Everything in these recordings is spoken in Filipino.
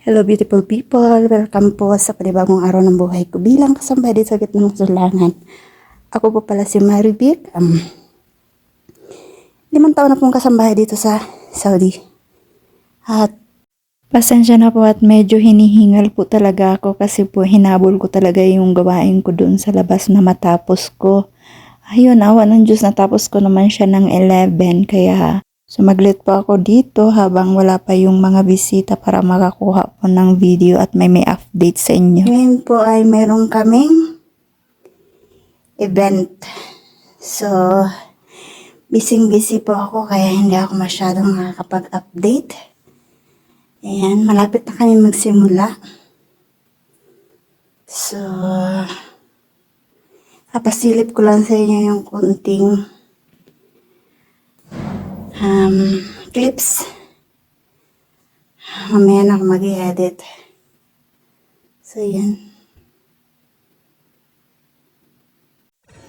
Hello beautiful people! Welcome po sa panibagong araw ng buhay ko bilang kasambay dito sa gitna ng sulangan. Ako po pala si Marivic. 5 taon na pong kasambahay dito sa Saudi. At pasensya na po at medyo hinihingal po talaga ako kasi po hinabol ko talaga yung gawain ko doon sa labas na matapos ko. Ayun, awa ng Diyos, natapos ko naman siya ng 11 kaya sumaglit po ako dito habang wala pa yung mga bisita para makakuha po ng video at may update sa inyo. Ngayon po ay meron kaming event. So, busy po ako kaya hindi ako masyadong nakakapag-update. Ayan, malapit na kami magsimula. So, papasilip ko lang sa inyo yung kunting clips. Mamaya na ako mag-i-edit. So, yan.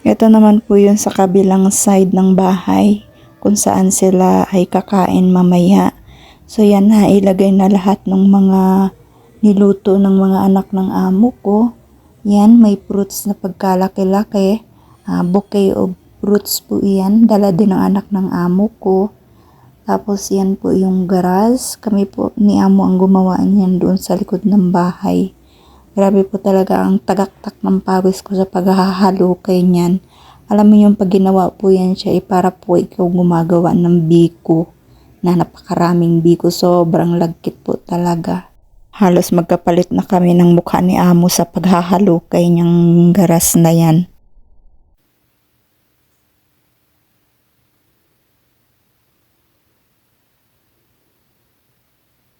Ito naman po yun sa kabilang side ng bahay kung saan sila ay kakain mamaya. So, yan na. Ilagay na lahat ng mga niluto ng mga anak ng amo ko. Yan, may fruits na pagkalaki-laki. Bouquet of fruits po yan. Dala din ng anak ng amo ko. Tapos yan po yung garas. Kami po ni amo ang gumawa niyan doon sa likod ng bahay. Grabe po talaga ang tagaktak ng pawis ko sa paghahalukay niyan. Alam mo yung pag ginawa po yan siya para po ikaw gumagawa ng biko. Na napakaraming biko. Sobrang lagkit po talaga. Halos magkapalit na kami ng mukha ni amo sa paghahalukay niyang garas na yan.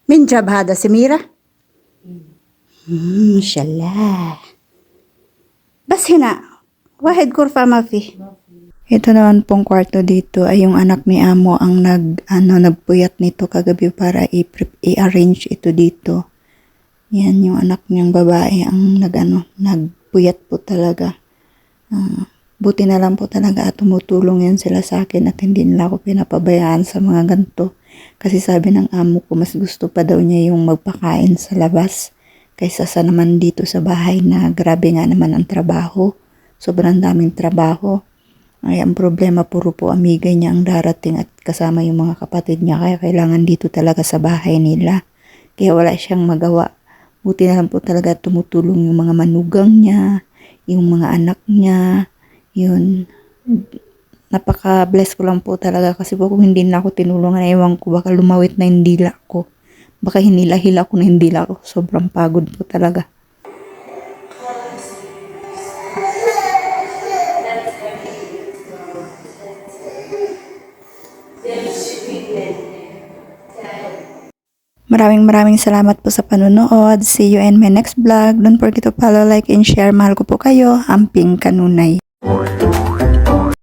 من جاب هذا سميرة؟ ما شاء الله. بس هنا واحد غرفة ما فيه. Ito naman pong kwarto dito ay yung anak ni amo ang nagpuyat nito kagabi para i-arrange ito dito. Yan yung anak niyang babae ang nagpuyat po talaga. Buti na lang po talaga at tumutulong yan sila sa akin at hindi nila ako pinapabayaan sa mga ganito. Kasi sabi ng amo ko mas gusto pa daw niya yung magpakain sa labas kaysa sa naman dito sa bahay na grabe nga naman ang trabaho. Sobrang daming trabaho. Ay ang problema puro po amigay niya ang darating at kasama yung mga kapatid niya kaya kailangan dito talaga sa bahay nila. Kaya wala siyang magawa. Buti na lang po talaga tumutulong yung mga manugang niya, yung mga anak niya, yun. Napaka-bless ko lang po talaga kasi po kung hindi na ako tinulungan, ewan ko, baka lumawit na yung dila ko. Baka hinila-hila ko na yung dila ko. Sobrang pagod po talaga. Maraming salamat po sa panunood. See you in my next vlog. Don't forget to follow, like, and share. Mahal ko po kayo. Amping Kanunay.